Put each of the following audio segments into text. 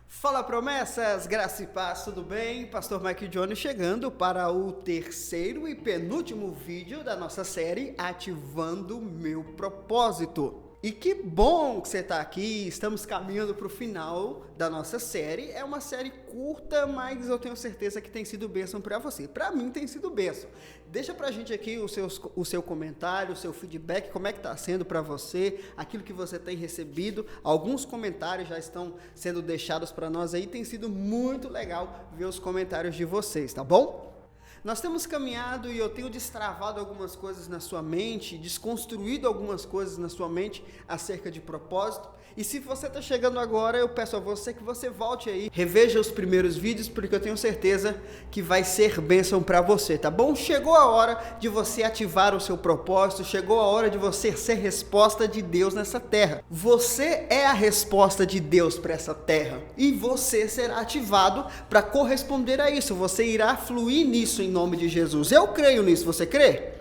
Fala promessas, graça e paz, tudo bem? Pastor Mike Johnny chegando para o terceiro e penúltimo vídeo da nossa série Ativando Meu Propósito. E que bom que você está aqui, estamos caminhando para o final da nossa série. É uma série curta, mas eu tenho certeza que tem sido bênção para você. Para mim tem sido bênção. Deixa pra gente aqui o seu comentário, o seu feedback, como é que está sendo para você, aquilo que você tem recebido. Alguns comentários já estão sendo deixados para nós aí, tem sido muito legal ver os comentários de vocês, tá bom? Nós temos caminhado e eu tenho destravado algumas coisas na sua mente, desconstruído algumas coisas na sua mente acerca de propósito. E se você está chegando agora, eu peço a você que você volte aí, reveja os primeiros vídeos, porque eu tenho certeza que vai ser bênção para você, tá bom? Chegou a hora de você ativar o seu propósito, chegou a hora de você ser resposta de Deus nessa terra. Você é a resposta de Deus para essa terra e você será ativado para corresponder a isso, você irá fluir nisso em nome de Jesus. Eu creio nisso, você crê?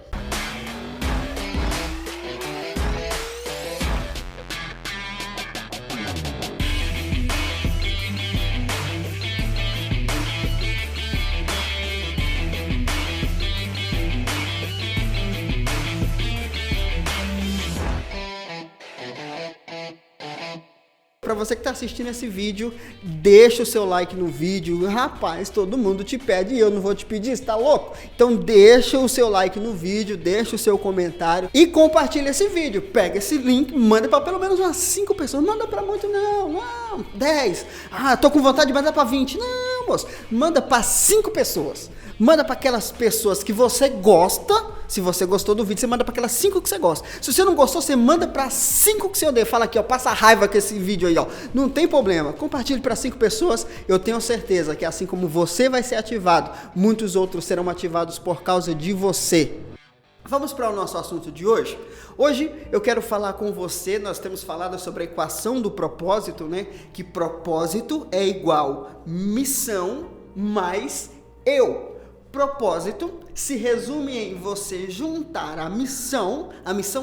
Para você que está assistindo esse vídeo, deixa o seu like no vídeo. Rapaz, todo mundo te pede e eu não vou te pedir, você tá louco? Então deixa o seu like no vídeo, deixa o seu comentário e compartilha esse vídeo. Pega esse link, manda para pelo menos umas 5 pessoas. Não manda para muito não, 10. Tô com vontade de mandar para 20. Não, moço, manda para 5 pessoas. Manda para aquelas pessoas que você gosta. Se você gostou do vídeo, você manda para aquelas 5 que você gosta. Se você não gostou, você manda para 5 que você odeia. Fala aqui, ó, passa raiva com esse vídeo aí, ó. Não tem problema. Compartilhe para 5 pessoas. Eu tenho certeza que assim como você vai ser ativado, muitos outros serão ativados por causa de você. Vamos para o nosso assunto de hoje? Hoje eu quero falar com você, nós temos falado sobre a equação do propósito, né? Que propósito é igual missão mais eu. Propósito se resume em você juntar a missão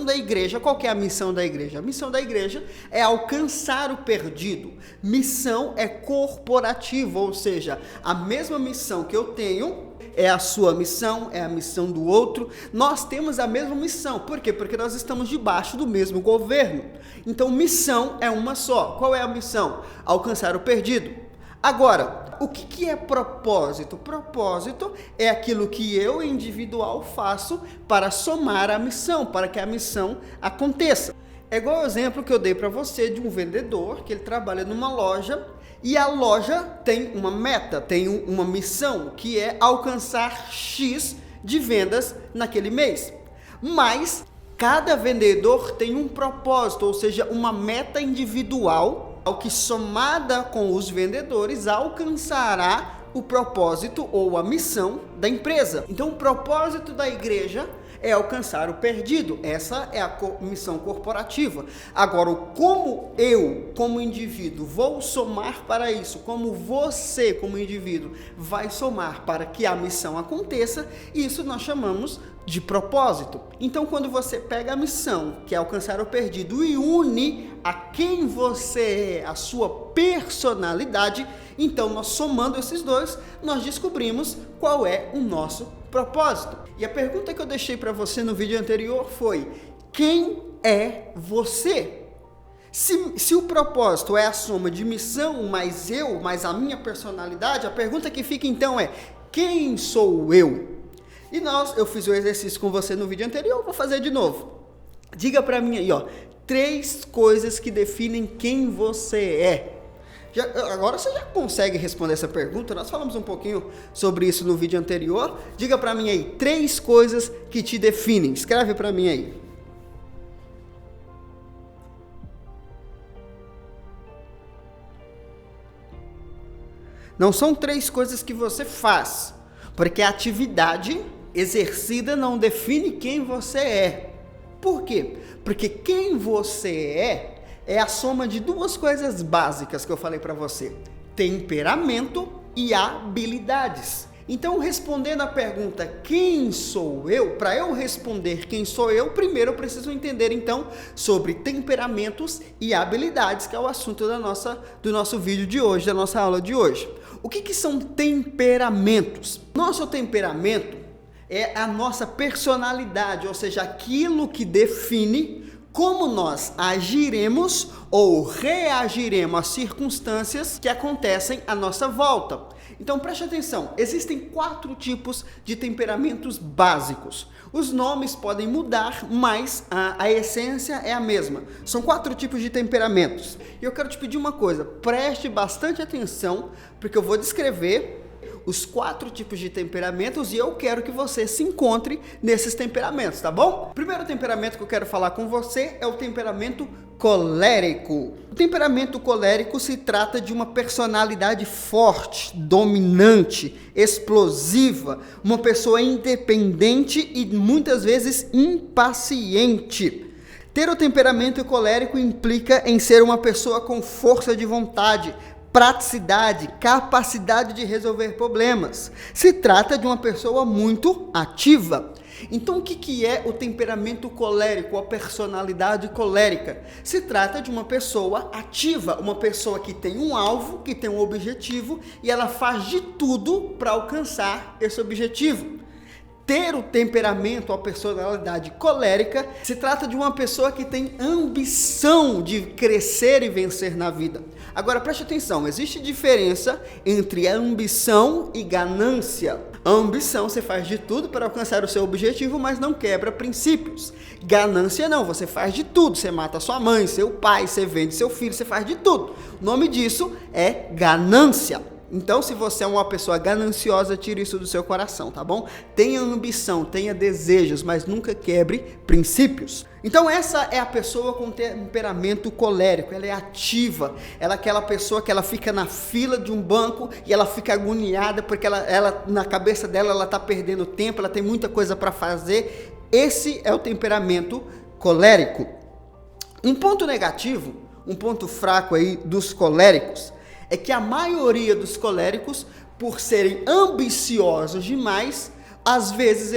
da igreja. Qual que é a missão da igreja? A missão da igreja é alcançar o perdido. Missão é corporativa, ou seja, a mesma missão que eu tenho é a sua missão, é a missão do outro. Nós temos a mesma missão. Por quê? Porque nós estamos debaixo do mesmo governo. Então, missão é uma só. Qual é a missão? Alcançar o perdido. Agora, o que é propósito? Propósito é aquilo que eu, individual, faço para somar a missão, para que a missão aconteça. É igual o exemplo que eu dei para você de um vendedor, que ele trabalha numa loja, e a loja tem uma meta, tem uma missão, que é alcançar X de vendas naquele mês. Mas cada vendedor tem um propósito, ou seja, uma meta individual, ao que somada com os vendedores alcançará o propósito ou a missão da empresa. Então o propósito da igreja é alcançar o perdido. Essa é a missão corporativa. Agora, como eu, como indivíduo, vou somar para isso, como você, como indivíduo, vai somar para que a missão aconteça, isso nós chamamos de propósito. Então, quando você pega a missão, que é alcançar o perdido, e une a quem você é, a sua personalidade, então nós somando esses dois, nós descobrimos qual é o nosso propósito. E a pergunta que eu deixei para você no vídeo anterior foi: quem é você? Se o propósito é a soma de missão mais eu, mais a minha personalidade, a pergunta que fica então é: quem sou eu? E eu fiz o exercício com você no vídeo anterior, vou fazer de novo. Diga para mim aí, ó, 3 coisas que definem quem você é. Agora você já consegue responder essa pergunta, nós falamos um pouquinho sobre isso no vídeo anterior. Diga para mim aí, 3 coisas que te definem. Escreve para mim aí. Não são 3 coisas que você faz, porque a atividade exercida não define quem você é. Por quê? Porque quem você é a soma de 2 coisas básicas que eu falei para você: temperamento e habilidades. Então, respondendo à pergunta, quem sou eu? Para eu responder quem sou eu, primeiro eu preciso entender, então, sobre temperamentos e habilidades, que é o assunto do nosso vídeo de hoje, da nossa aula de hoje. O que são temperamentos? Nosso temperamento é a nossa personalidade, ou seja, aquilo que define como nós agiremos ou reagiremos às circunstâncias que acontecem à nossa volta. Então preste atenção, existem 4 tipos de temperamentos básicos. Os nomes podem mudar, mas a essência é a mesma. São 4 tipos de temperamentos. E eu quero te pedir uma coisa, preste bastante atenção, porque eu vou descrever os 4 tipos de temperamentos e eu quero que você se encontre nesses temperamentos, tá bom? O primeiro temperamento que eu quero falar com você é o temperamento colérico. O temperamento colérico se trata de uma personalidade forte, dominante, explosiva, uma pessoa independente e muitas vezes impaciente. Ter o temperamento colérico implica em ser uma pessoa com força de vontade, praticidade, capacidade de resolver problemas. Se trata de uma pessoa muito ativa. Então, o que é o temperamento colérico, a personalidade colérica? Se trata de uma pessoa ativa, uma pessoa que tem um alvo, que tem um objetivo e ela faz de tudo para alcançar esse objetivo. Ter o temperamento, a personalidade colérica, se trata de uma pessoa que tem ambição de crescer e vencer na vida. Agora preste atenção, existe diferença entre a ambição e ganância. A ambição, você faz de tudo para alcançar o seu objetivo, mas não quebra princípios. Ganância não, você faz de tudo, você mata sua mãe, seu pai, você vende seu filho, você faz de tudo. O nome disso é ganância. Então, se você é uma pessoa gananciosa, tire isso do seu coração, tá bom? Tenha ambição, tenha desejos, mas nunca quebre princípios. Então, essa é a pessoa com temperamento colérico, ela é ativa, ela é aquela pessoa que ela fica na fila de um banco e ela fica agoniada porque ela na cabeça dela ela está perdendo tempo, ela tem muita coisa para fazer. Esse é o temperamento colérico. Um ponto negativo, um ponto fraco aí dos coléricos, é que a maioria dos coléricos, por serem ambiciosos demais, às vezes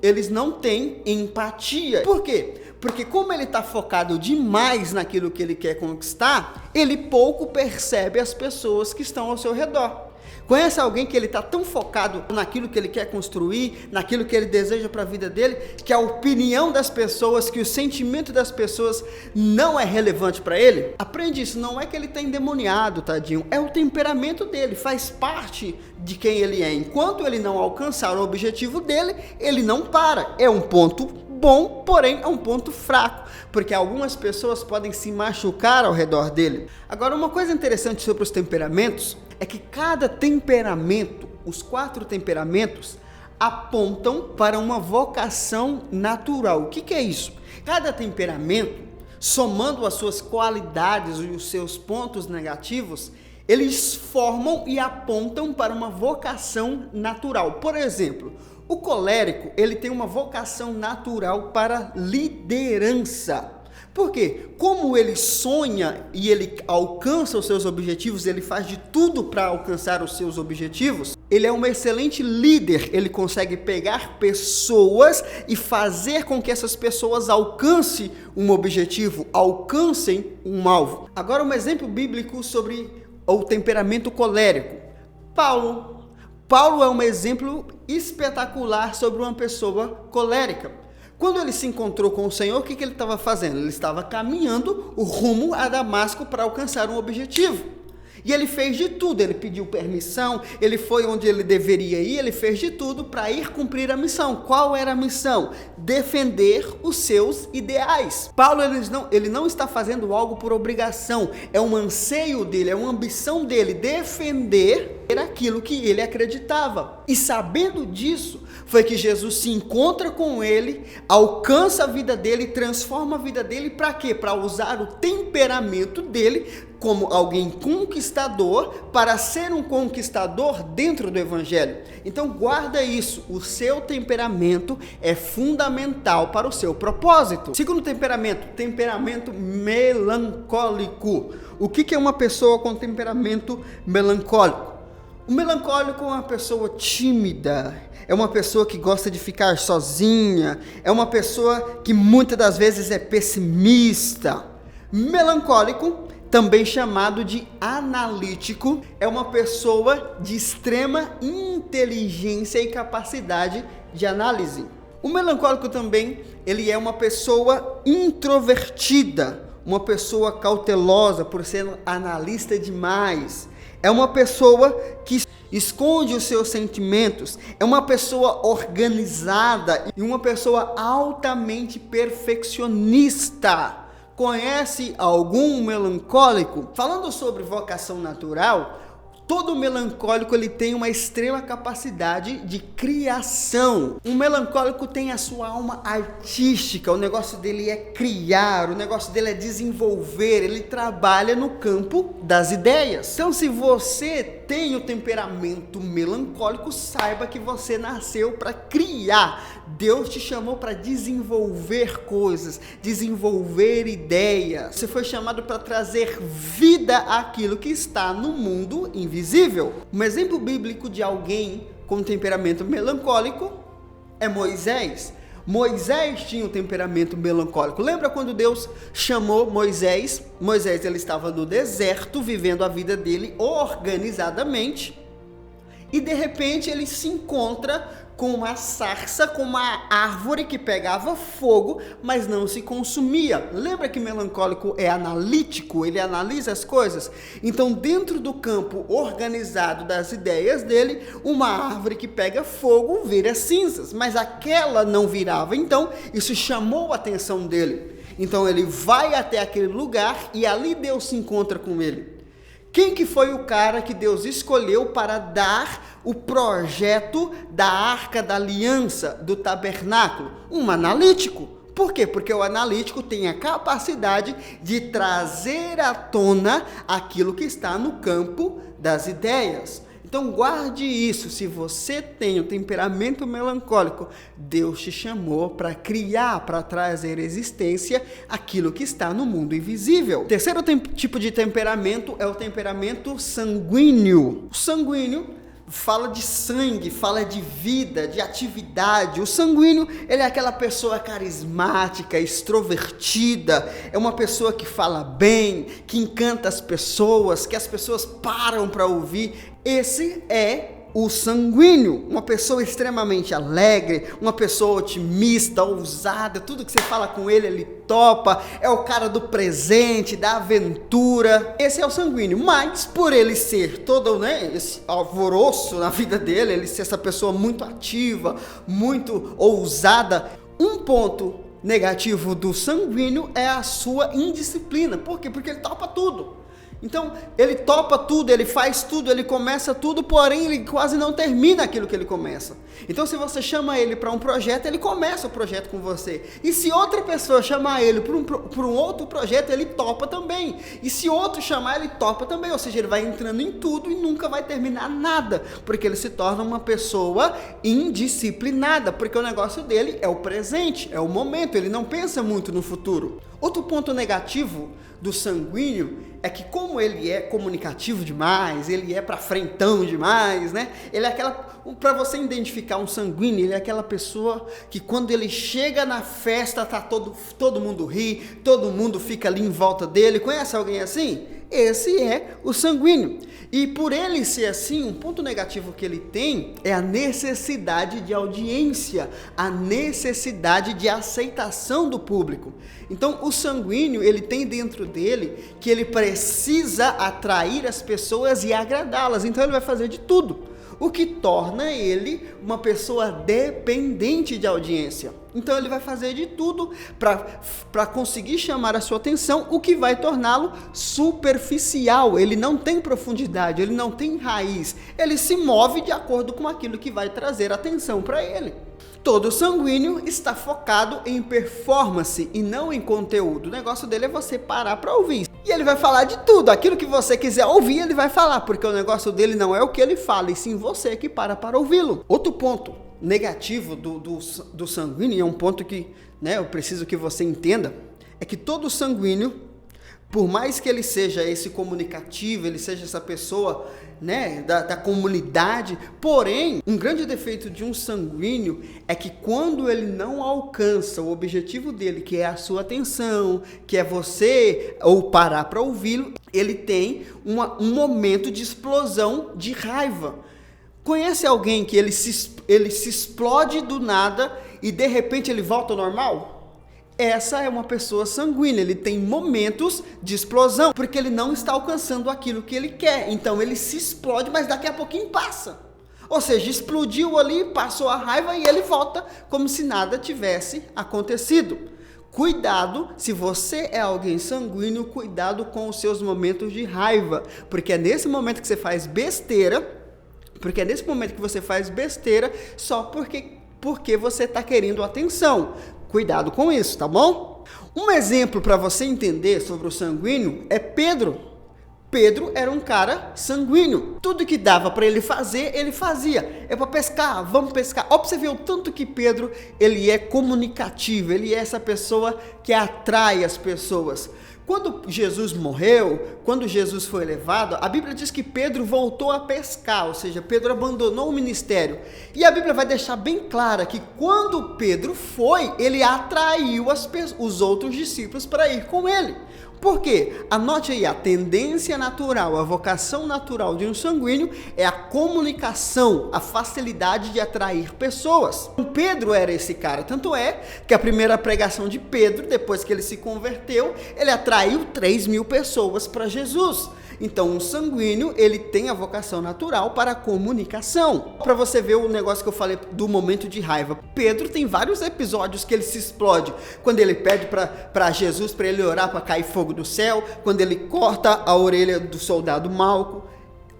eles não têm empatia. Por quê? Porque como ele está focado demais naquilo que ele quer conquistar, ele pouco percebe as pessoas que estão ao seu redor. Conhece alguém que ele está tão focado naquilo que ele quer construir, naquilo que ele deseja para a vida dele, que a opinião das pessoas, que o sentimento das pessoas não é relevante para ele? Aprende isso, não é que ele está endemoniado, tadinho, é o temperamento dele, faz parte de quem ele é. Enquanto ele não alcançar o objetivo dele, ele não para. É um ponto bom, porém é um ponto fraco, porque algumas pessoas podem se machucar ao redor dele. Agora, uma coisa interessante sobre os temperamentos é que cada temperamento, os 4 temperamentos, apontam para uma vocação natural. O que é isso? Cada temperamento, somando as suas qualidades e os seus pontos negativos, eles formam e apontam para uma vocação natural. Por exemplo, o colérico, ele tem uma vocação natural para liderança. Por quê? Como ele sonha e ele alcança os seus objetivos, ele faz de tudo para alcançar os seus objetivos, ele é um excelente líder, ele consegue pegar pessoas e fazer com que essas pessoas alcancem um objetivo, alcancem um alvo. Agora, um exemplo bíblico sobre o temperamento colérico. Paulo é um exemplo espetacular sobre uma pessoa colérica. Quando ele se encontrou com o Senhor, o que ele estava fazendo? Ele estava caminhando o rumo a Damasco para alcançar um objetivo. E ele fez de tudo, ele pediu permissão, ele foi onde ele deveria ir, ele fez de tudo para ir cumprir a missão. Qual era a missão? Defender os seus ideais. Paulo, ele não está fazendo algo por obrigação, é um anseio dele, é uma ambição dele, defender aquilo que ele acreditava. E sabendo disso, foi que Jesus se encontra com ele, alcança a vida dele, transforma a vida dele, para quê? Para usar o temperamento dele como alguém conquistador, para ser um conquistador dentro do evangelho. Então guarda isso, o seu temperamento é fundamental para o seu propósito. Segundo temperamento melancólico. O que é uma pessoa com temperamento melancólico? O melancólico é uma pessoa tímida, é uma pessoa que gosta de ficar sozinha, é uma pessoa que muitas das vezes é pessimista. Melancólico, também chamado de analítico, é uma pessoa de extrema inteligência e capacidade de análise. O melancólico também, ele é uma pessoa introvertida, uma pessoa cautelosa por ser analista demais. É uma pessoa que esconde os seus sentimentos, é uma pessoa organizada e uma pessoa altamente perfeccionista. Conhece algum melancólico? Falando sobre vocação natural, todo melancólico ele tem uma extrema capacidade de criação. Um melancólico tem a sua alma artística, o negócio dele é criar, o negócio dele é desenvolver, ele trabalha no campo das ideias. Então, se você tem o temperamento melancólico, saiba que você nasceu para criar. Deus te chamou para desenvolver coisas, desenvolver ideias. Você foi chamado para trazer vida àquilo que está no mundo invisível. Um exemplo bíblico de alguém com temperamento melancólico é Moisés. Moisés tinha um temperamento melancólico. Lembra quando Deus chamou Moisés? Moisés ele estava no deserto, vivendo a vida dele organizadamente. E de repente ele se encontra com uma sarça, com uma árvore que pegava fogo, mas não se consumia. Lembra que melancólico é analítico, ele analisa as coisas? Então, dentro do campo organizado das ideias dele, uma árvore que pega fogo vira cinzas, mas aquela não virava. Então, isso chamou a atenção dele. Então, ele vai até aquele lugar e ali Deus se encontra com ele. Quem que foi o cara que Deus escolheu para dar o projeto da Arca da Aliança, do tabernáculo? Um analítico. Por quê? Porque o analítico tem a capacidade de trazer à tona aquilo que está no campo das ideias. Então guarde isso, se você tem o temperamento melancólico, Deus te chamou para criar, para trazer existência aquilo que está no mundo invisível. O terceiro tipo de temperamento é o temperamento sanguíneo. O sanguíneo fala de sangue, fala de vida, de atividade. O sanguíneo, ele é aquela pessoa carismática, extrovertida, é uma pessoa que fala bem, que encanta as pessoas, que as pessoas param para ouvir. Esse é o sanguíneo, uma pessoa extremamente alegre, uma pessoa otimista, ousada, tudo que você fala com ele, ele topa, é o cara do presente, da aventura. Esse é o sanguíneo, mas por ele ser todo, esse alvoroço na vida dele, ele ser essa pessoa muito ativa, muito ousada, um ponto negativo do sanguíneo é a sua indisciplina. Por quê? Porque ele topa tudo. Então, ele topa tudo, ele faz tudo, ele começa tudo, porém ele quase não termina aquilo que ele começa. Então, se você chama ele para um projeto, ele começa o projeto com você. E se outra pessoa chamar ele para um outro projeto, ele topa também. E se outro chamar, ele topa também. Ou seja, ele vai entrando em tudo e nunca vai terminar nada, porque ele se torna uma pessoa indisciplinada, porque o negócio dele é o presente, é o momento, ele não pensa muito no futuro. Outro ponto negativo do sanguíneo é que, como ele é comunicativo demais, ele é pra frentão demais, ele é aquela, para você identificar um sanguíneo, ele é aquela pessoa que quando ele chega na festa, tá todo mundo ri, todo mundo fica ali em volta dele. Conhece alguém assim? Esse é o sanguíneo. E por ele ser assim, um ponto negativo que ele tem é a necessidade de audiência, a necessidade de aceitação do público. Então, o sanguíneo, ele tem dentro dele que ele precisa atrair as pessoas e agradá-las. Então, ele vai fazer de tudo, o que torna ele uma pessoa dependente de audiência. Então ele vai fazer de tudo para conseguir chamar a sua atenção, o que vai torná-lo superficial. Ele não tem profundidade, ele não tem raiz, ele se move de acordo com aquilo que vai trazer atenção para ele. Todo sanguíneo está focado em performance e não em conteúdo. O negócio dele é você parar para ouvir. E ele vai falar de tudo, aquilo que você quiser ouvir, ele vai falar, porque o negócio dele não é o que ele fala, e sim você que para ouvi-lo. Outro ponto negativo do sanguíneo, e é um ponto que eu preciso que você entenda, é que todo sanguíneo Por mais que ele seja esse comunicativo, ele seja essa pessoa, né, da comunidade, porém, um grande defeito de um sanguíneo é que quando ele não alcança o objetivo dele, que é a sua atenção, que é você ou parar para ouvi-lo, ele tem um momento de explosão de raiva. Conhece alguém que ele se explode do nada e de repente ele volta ao normal? Essa é uma pessoa sanguínea, ele tem momentos de explosão, porque ele não está alcançando aquilo que ele quer. Então ele se explode, mas daqui a pouquinho passa. Ou seja, explodiu ali, passou a raiva e ele volta como se nada tivesse acontecido. Cuidado, se você é alguém sanguíneo, cuidado com os seus momentos de raiva, porque é nesse momento que você faz besteira, só porque você está querendo atenção. Cuidado com isso, tá bom? Um exemplo para você entender sobre o sanguíneo é Pedro. Pedro era um cara sanguíneo. Tudo que dava para ele fazer, ele fazia. É para pescar, vamos pescar. Ó, pra você ver o tanto que Pedro, ele é comunicativo, ele é essa pessoa que atrai as pessoas. Quando Jesus morreu, quando Jesus foi levado, a Bíblia diz que Pedro voltou a pescar, ou seja, Pedro abandonou o ministério. E a Bíblia vai deixar bem clara que quando Pedro foi, ele atraiu os outros discípulos para ir com ele. Por quê? Anote aí, a tendência natural, a vocação natural de um sanguíneo é a comunicação, a facilidade de atrair pessoas. Pedro era esse cara, tanto é que a primeira pregação de Pedro, depois que ele se converteu, ele atraiu 3.000 pessoas para Jesus. Então, um sanguíneo, ele tem a vocação natural para a comunicação. Para você ver o negócio que eu falei do momento de raiva. Pedro tem vários episódios que ele se explode. Quando ele pede para Jesus, para ele orar para cair fogo do céu. Quando ele corta a orelha do soldado Malco.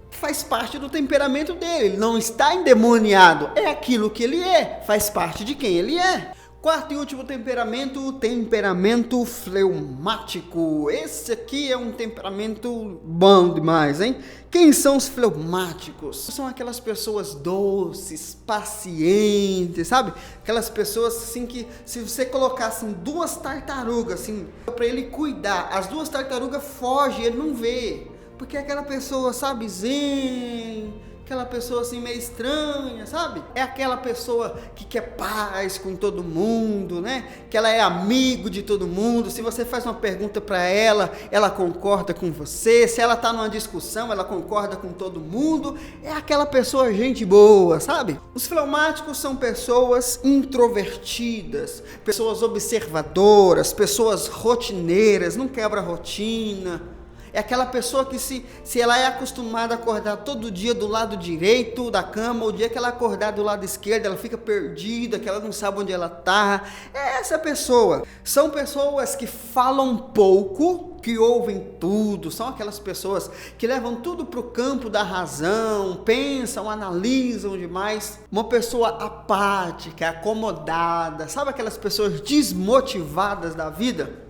Faz parte do temperamento dele. Ele não está endemoniado. É aquilo que ele é. Faz parte de quem ele é. Quarto e último temperamento, o temperamento fleumático. Esse aqui é um temperamento bom demais, hein? Quem são os fleumáticos? São aquelas pessoas doces, pacientes, sabe? Aquelas pessoas assim que, se você colocasse 2 tartarugas assim, para ele cuidar, as 2 tartarugas fogem, ele não vê. Porque é aquela pessoa, sabe, zen, aquela pessoa assim meio estranha, sabe? É aquela pessoa que quer paz com todo mundo, né? Que ela é amigo de todo mundo. Se você faz uma pergunta para ela, ela concorda com você. Se ela tá numa discussão, ela concorda com todo mundo. É aquela pessoa gente boa, sabe? Os fleumáticos são pessoas introvertidas, pessoas observadoras, pessoas rotineiras, não quebra a rotina. É aquela pessoa que se ela é acostumada a acordar todo dia do lado direito da cama, o dia que ela acordar do lado esquerdo, ela fica perdida, que ela não sabe onde ela está. É essa pessoa. São pessoas que falam pouco, que ouvem tudo. São aquelas pessoas que levam tudo para o campo da razão, pensam, analisam demais. Uma pessoa apática, acomodada. Sabe aquelas pessoas desmotivadas da vida?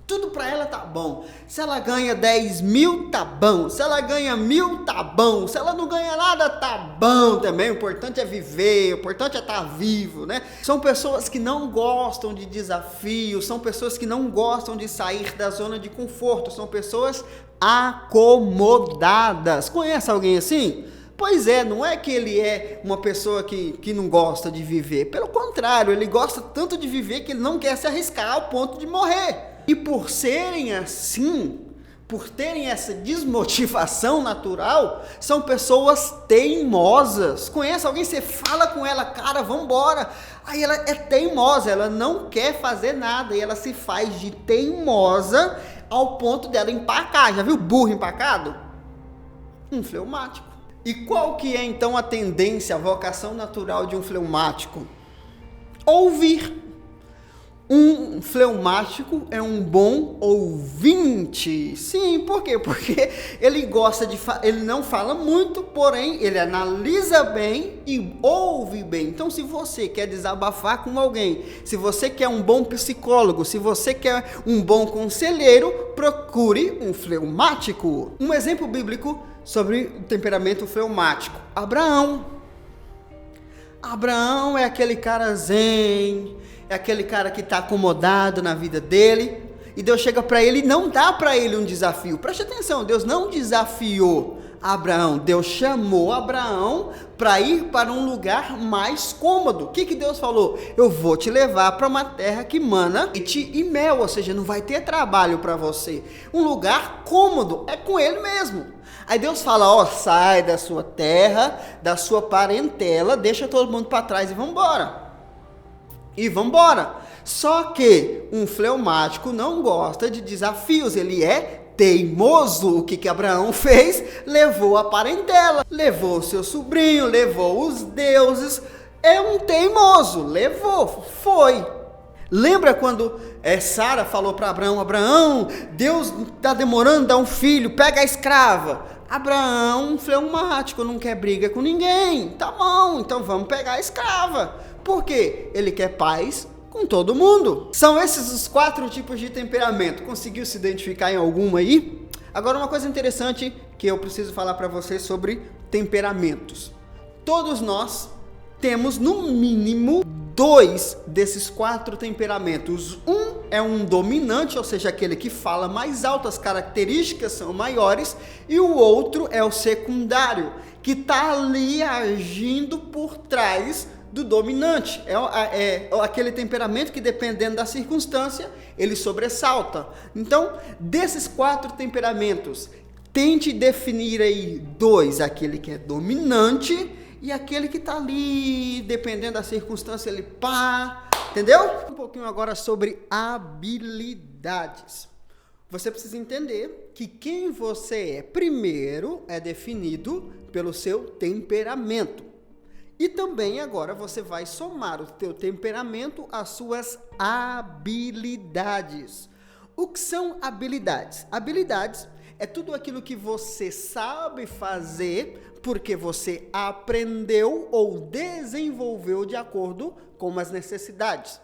Tudo para ela tá bom. Se ela ganha 10.000, tá bom. Se ela ganha 1.000, tá bom. Se ela não ganha nada, tá bom também. O importante é viver, o importante é estar vivo, né? São pessoas que não gostam de desafios, são pessoas que não gostam de sair da zona de conforto, são pessoas acomodadas. Conhece alguém assim? Pois é, não é que ele é uma pessoa que não gosta de viver. Pelo contrário, ele gosta tanto de viver que ele não quer se arriscar ao ponto de morrer. E por serem assim, por terem essa desmotivação natural, são pessoas teimosas. Conhece alguém? Você fala com ela, cara, vambora. Aí ela é teimosa, ela não quer fazer nada. E ela se faz de teimosa ao ponto dela empacar. Já viu burro empacado? Um fleumático. E qual que é então a tendência, a vocação natural de um fleumático? Ouvir. Um fleumático é um bom ouvinte. Sim, por quê? Porque ele gosta de ele não fala muito, porém ele analisa bem e ouve bem. Então, se você quer desabafar com alguém, se você quer um bom psicólogo, se você quer um bom conselheiro, procure um fleumático. Um exemplo bíblico sobre o temperamento fleumático: Abraão. Abraão é aquele cara zen, é aquele cara que está acomodado na vida dele. E Deus chega para ele e não dá para ele um desafio. Preste atenção, Deus não desafiou Abraão. Deus chamou Abraão para ir para um lugar mais cômodo. O que Deus falou? Eu vou te levar para uma terra que mana leite e mel, ou seja, não vai ter trabalho para você. Um lugar cômodo, é com ele mesmo. Aí Deus fala, sai da sua terra, da sua parentela, deixa todo mundo para trás e vambora. Só que um fleumático não gosta de desafios, ele é teimoso. O que Abraão fez? Levou a parentela, levou o seu sobrinho, levou os deuses. É um teimoso, foi. Lembra quando Sara falou para Abraão, Deus está demorando a dar um filho, pega a escrava. Abraão, fleumático, não quer briga com ninguém. Tá bom, então vamos pegar a escrava. Por quê? Ele quer paz com todo mundo. São esses os 4 tipos de temperamento. Conseguiu se identificar em alguma aí? Agora, uma coisa interessante que eu preciso falar para vocês sobre temperamentos. Todos nós temos, no mínimo, 2 desses 4 temperamentos. Um é um dominante, ou seja, aquele que fala mais alto, as características são maiores, e o outro é o secundário, que está ali agindo por trás do dominante. É aquele temperamento que, dependendo da circunstância, ele sobressalta. Então, desses 4 temperamentos, tente definir aí 2, aquele que é dominante e aquele que está ali, dependendo da circunstância, ele entendeu? Um pouquinho agora sobre habilidades. Você precisa entender que quem você é, primeiro, é definido pelo seu temperamento. E também agora você vai somar o teu temperamento às suas habilidades. O que são habilidades? Habilidades é tudo aquilo que você sabe fazer porque você aprendeu ou desenvolveu de acordo com as necessidades.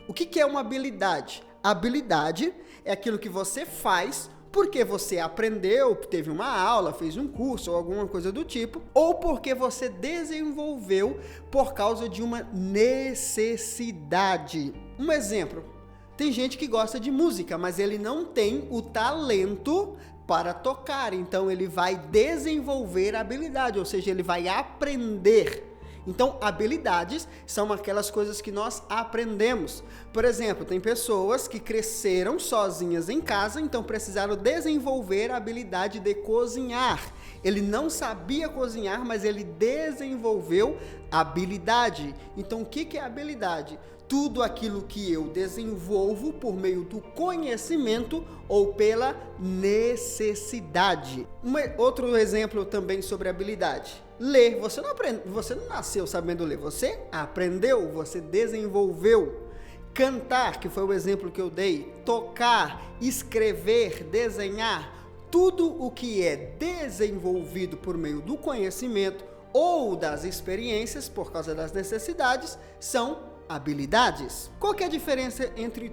O que é uma habilidade? Habilidade é aquilo que você faz porque você aprendeu, teve uma aula, fez um curso ou alguma coisa do tipo, ou porque você desenvolveu por causa de uma necessidade. Um exemplo, tem gente que gosta de música, mas ele não tem o talento para tocar, então ele vai desenvolver a habilidade, ou seja, ele vai aprender. Então, habilidades são aquelas coisas que nós aprendemos. Por exemplo, tem pessoas que cresceram sozinhas em casa, então precisaram desenvolver a habilidade de cozinhar. Ele não sabia cozinhar, mas ele desenvolveu a habilidade. Então, o que é habilidade? Tudo aquilo que eu desenvolvo por meio do conhecimento ou pela necessidade. Outro exemplo também sobre habilidade. Ler, você não nasceu sabendo ler, você aprendeu, você desenvolveu. Cantar, que foi o exemplo que eu dei, tocar, escrever, desenhar, tudo o que é desenvolvido por meio do conhecimento ou das experiências, por causa das necessidades, são habilidades. Qual que é a diferença entre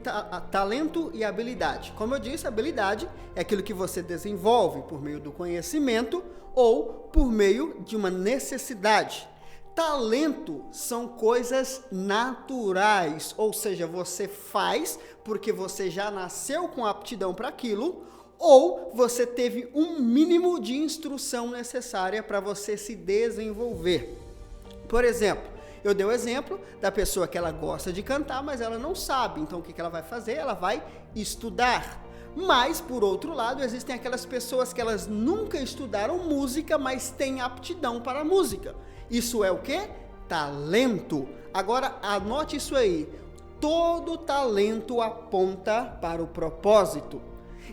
talento e habilidade? Como eu disse, habilidade é aquilo que você desenvolve por meio do conhecimento ou por meio de uma necessidade. Talento são coisas naturais, ou seja, você faz porque você já nasceu com aptidão para aquilo, ou você teve um mínimo de instrução necessária para você se desenvolver. Por exemplo, eu dei o exemplo da pessoa que ela gosta de cantar, mas ela não sabe. Então, o que ela vai fazer? Ela vai estudar. Mas, por outro lado, existem aquelas pessoas que elas nunca estudaram música, mas têm aptidão para a música. Isso é o quê? Talento. Agora, anote isso aí. Todo talento aponta para o propósito.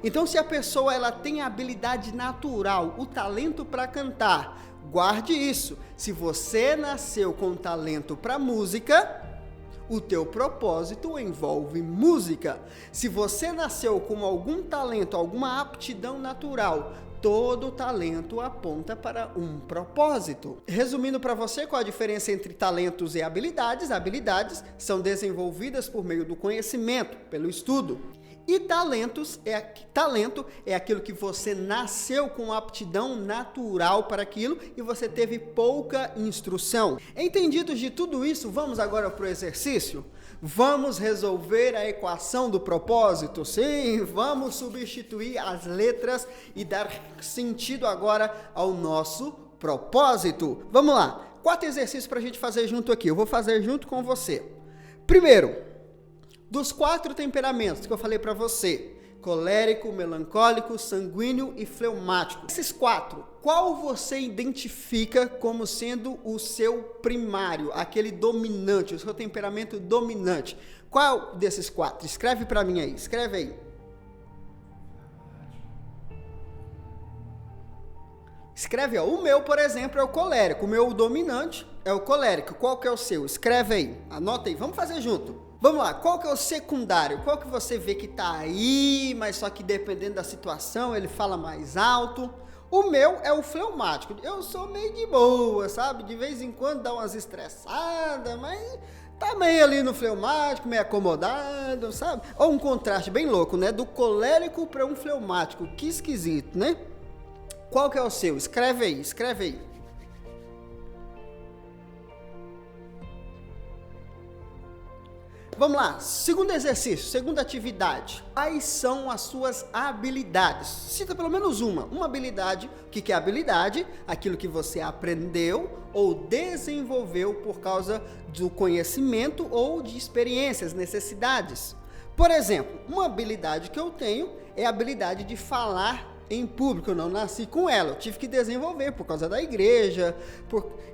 Então, se a pessoa ela tem a habilidade natural, o talento para cantar, guarde isso. Se você nasceu com talento para música, o teu propósito envolve música. Se você nasceu com algum talento, alguma aptidão natural, todo talento aponta para um propósito. Resumindo para você qual a diferença entre talentos e habilidades. Habilidades são desenvolvidas por meio do conhecimento, pelo estudo. E talento é aquilo que você nasceu com aptidão natural para aquilo e você teve pouca instrução. Entendidos de tudo isso, vamos agora para o exercício? Vamos resolver a equação do propósito? Sim, vamos substituir as letras e dar sentido agora ao nosso propósito. Vamos lá, 4 exercícios para a gente fazer junto aqui. Eu vou fazer junto com você. Primeiro, dos 4 temperamentos que eu falei para você, colérico, melancólico, sanguíneo e fleumático. Esses 4, qual você identifica como sendo o seu primário, aquele dominante, o seu temperamento dominante? Qual desses 4? Escreve para mim aí, escreve aí. Escreve, ó. O meu, por exemplo, é o colérico. O meu dominante é o colérico. Qual que é o seu? Escreve aí, anota aí, vamos fazer junto. Vamos lá, qual que é o secundário? Qual que você vê que tá aí, mas só que dependendo da situação, ele fala mais alto? O meu é o fleumático. Eu sou meio de boa, sabe? De vez em quando dá umas estressadas, mas tá meio ali no fleumático, meio acomodado, sabe? Ou um contraste bem louco, né? Do colérico para um fleumático. Que esquisito, né? Qual que é o seu? Escreve aí, escreve aí. Vamos lá, segundo exercício, segunda atividade. Quais são as suas habilidades? Cita pelo menos uma habilidade. O que é habilidade? Aquilo que você aprendeu ou desenvolveu por causa do conhecimento ou de experiências, necessidades. Por exemplo, uma habilidade que eu tenho é a habilidade de falar em público. Eu não nasci com ela, eu tive que desenvolver por causa da igreja.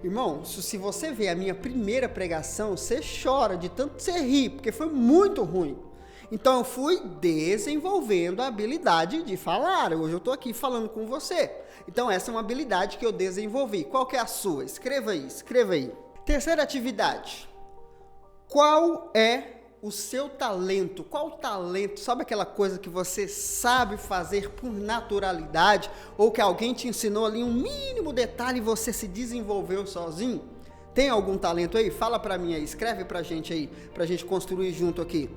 Irmão, se você ver a minha primeira pregação, você chora de tanto que você ri, porque foi muito ruim. Então eu fui desenvolvendo a habilidade de falar. Hoje eu estou aqui falando com você. Então essa é uma habilidade que eu desenvolvi. Qual que é a sua? Escreva aí, escreva aí. Terceira atividade. Qual é o seu talento? Qual talento? Sabe aquela coisa que você sabe fazer por naturalidade ou que alguém te ensinou ali um mínimo detalhe e você se desenvolveu sozinho? Tem algum talento aí? Fala pra mim aí, escreve pra gente aí, pra gente construir junto aqui.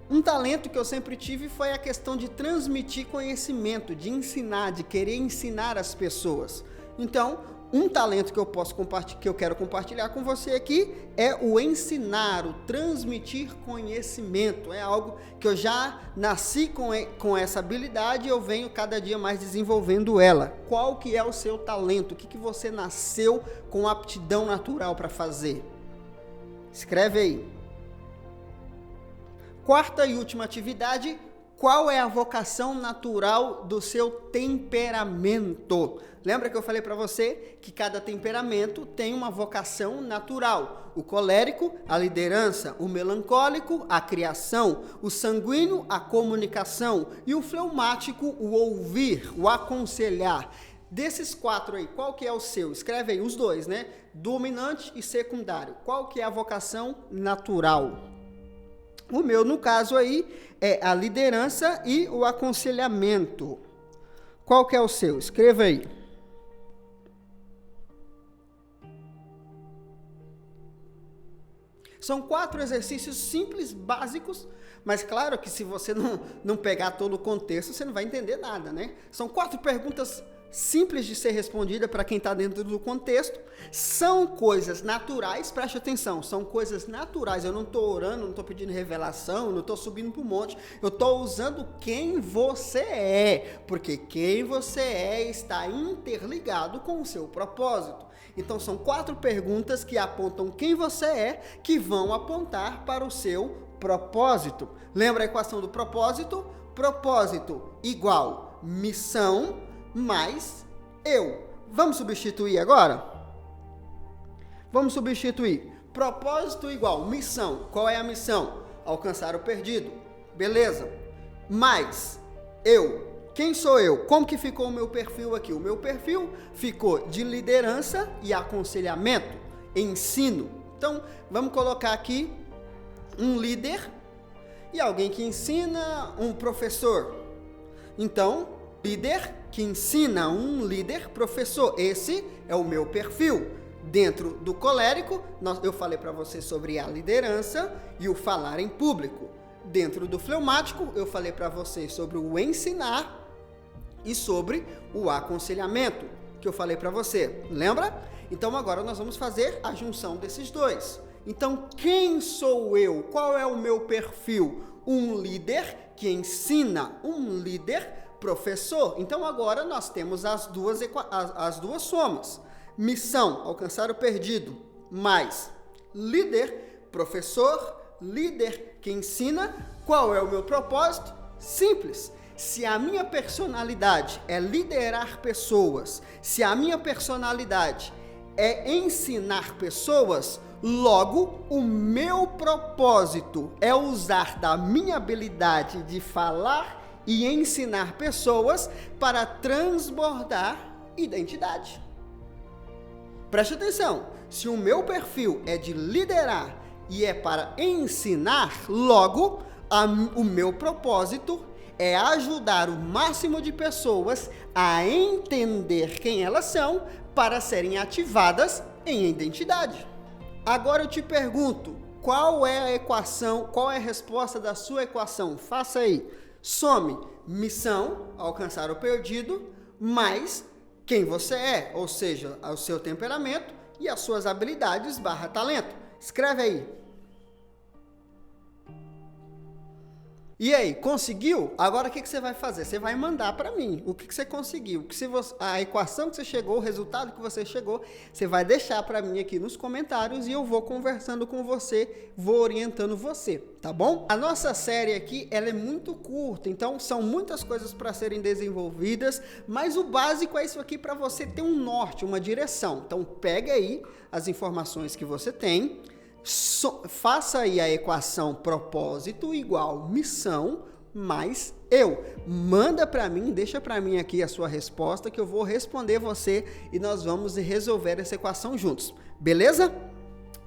Um talento que eu sempre tive foi a questão de transmitir conhecimento, de ensinar, de querer ensinar as pessoas. Então, um talento que eu quero compartilhar com você aqui é o ensinar, o transmitir conhecimento. É algo que eu já nasci com essa habilidade e eu venho cada dia mais desenvolvendo ela. Qual que é o seu talento? O que você nasceu com aptidão natural para fazer? Escreve aí. Quarta e última atividade. Qual é a vocação natural do seu temperamento? Lembra que eu falei para você que cada temperamento tem uma vocação natural. O colérico, a liderança. O melancólico, a criação. O sanguíneo, a comunicação. E o fleumático, o ouvir, o aconselhar. Desses 4 aí, qual que é o seu? Escreve aí, os 2, né? Dominante e secundário. Qual que é a vocação natural? O meu, no caso aí, é a liderança e o aconselhamento. Qual que é o seu? Escreva aí. São 4 exercícios simples, básicos, mas claro que se você não pegar todo o contexto, você não vai entender nada, né? São 4 perguntas simples de ser respondida para quem está dentro do contexto. São coisas naturais, preste atenção, são coisas naturais. Eu não estou orando, não estou pedindo revelação, não estou subindo para o monte. Eu estou usando quem você é, porque quem você é está interligado com o seu propósito. Então são 4 perguntas que apontam quem você é, que vão apontar para o seu propósito. Lembra a equação do propósito? Propósito igual missão mais eu. Vamos substituir agora? Vamos substituir. Propósito igual missão. Qual é a missão? Alcançar o perdido. Beleza. Mais eu. Quem sou eu? Como que ficou o meu perfil aqui? O meu perfil ficou de liderança e aconselhamento, ensino. Então, vamos colocar aqui um líder e alguém que ensina, um professor. Então, líder que ensina, um líder professor. Esse é o meu perfil. Dentro do colérico, eu falei para você sobre a liderança e o falar em público. Dentro do fleumático, eu falei para vocês sobre o ensinar e sobre o aconselhamento, que eu falei para você. Lembra? Então agora nós vamos fazer a junção desses dois. Então, quem sou eu? Qual é o meu perfil? Um líder que ensina, um líder professor. Então agora nós temos as duas somas. Missão, alcançar o perdido, mais líder, professor, líder que ensina. Qual é o meu propósito? Simples. Se a minha personalidade é liderar pessoas, se a minha personalidade é ensinar pessoas, logo o meu propósito é usar da minha habilidade de falar e ensinar pessoas para transbordar identidade. Preste atenção, se o meu perfil é de liderar e é para ensinar, logo o meu propósito é ajudar o máximo de pessoas a entender quem elas são para serem ativadas em identidade. Agora eu te pergunto, qual é a equação, qual é a resposta da sua equação? Faça aí. Some missão, alcançar o perdido, mais quem você é, ou seja, o seu temperamento e as suas habilidades / talento. Escreve aí. E aí, conseguiu? Agora o que você vai fazer? Você vai mandar para mim o que você conseguiu. A equação que você chegou, o resultado que você chegou, você vai deixar para mim aqui nos comentários e eu vou conversando com você, vou orientando você, tá bom? A nossa série aqui, ela é muito curta, então são muitas coisas para serem desenvolvidas, mas o básico é isso aqui para você ter um norte, uma direção. Então pega aí as informações que você tem, faça aí a equação propósito igual missão mais eu. Manda para mim, deixa para mim aqui a sua resposta que eu vou responder você e nós vamos resolver essa equação juntos. Beleza?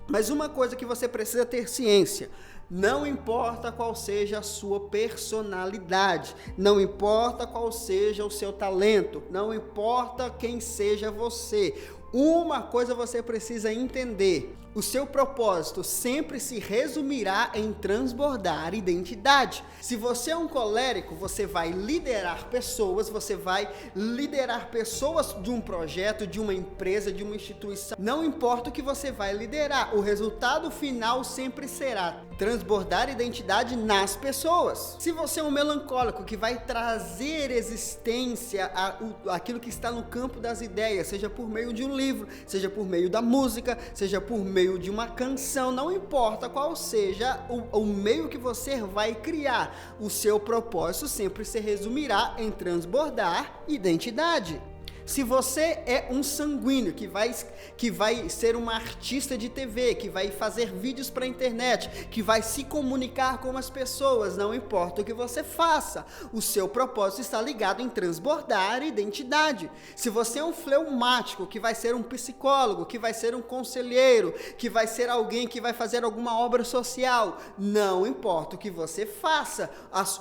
Mas uma coisa que você precisa ter ciência, não importa qual seja a sua personalidade, não importa qual seja o seu talento, não importa quem seja você, uma coisa você precisa entender: o seu propósito sempre se resumirá em transbordar identidade. Se você é um colérico, você vai liderar pessoas de um projeto, de uma empresa, de uma instituição. Não importa o que você vai liderar, o resultado final sempre será transbordar identidade nas pessoas. Se você é um melancólico que vai trazer existência àquilo que está no campo das ideias, seja por meio de um livro, seja por meio da música, seja por meio de uma canção, não importa qual seja o meio que você vai criar, o seu propósito sempre se resumirá em transbordar identidade. Se você é um sanguíneo que vai ser uma artista de TV, que vai fazer vídeos para a internet, que vai se comunicar com as pessoas, não importa o que você faça, o seu propósito está ligado em transbordar identidade. Se você é um fleumático, que vai ser um psicólogo, que vai ser um conselheiro, que vai ser alguém que vai fazer alguma obra social, não importa o que você faça,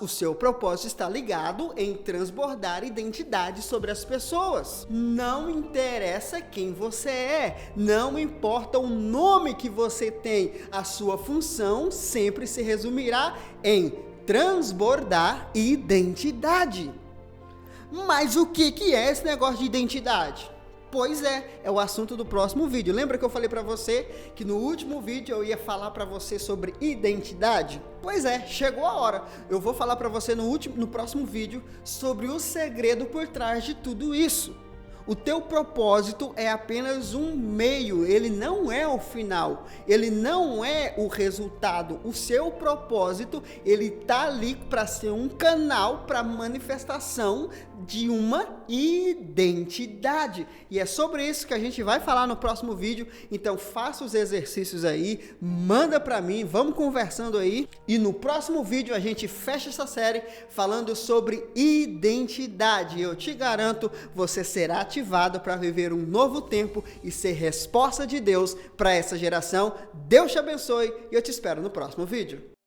o seu propósito está ligado em transbordar identidade sobre as pessoas. Não interessa quem você é, não importa o nome que você tem, a sua função sempre se resumirá em transbordar identidade. Mas o que é esse negócio de identidade? Pois é o assunto do próximo vídeo. Lembra que eu falei para você que no último vídeo eu ia falar para você sobre identidade? Pois é, chegou a hora. Eu vou falar para você no próximo vídeo sobre o segredo por trás de tudo isso. O teu propósito é apenas um meio, ele não é o final, ele não é o resultado. O seu propósito, ele está ali para ser um canal para manifestação de uma identidade. E é sobre isso que a gente vai falar no próximo vídeo. Então faça os exercícios aí, manda para mim, vamos conversando aí. E no próximo vídeo a gente fecha essa série falando sobre identidade. Eu te garanto, você será ativado para viver um novo tempo e ser resposta de Deus para essa geração. Deus te abençoe e eu te espero no próximo vídeo.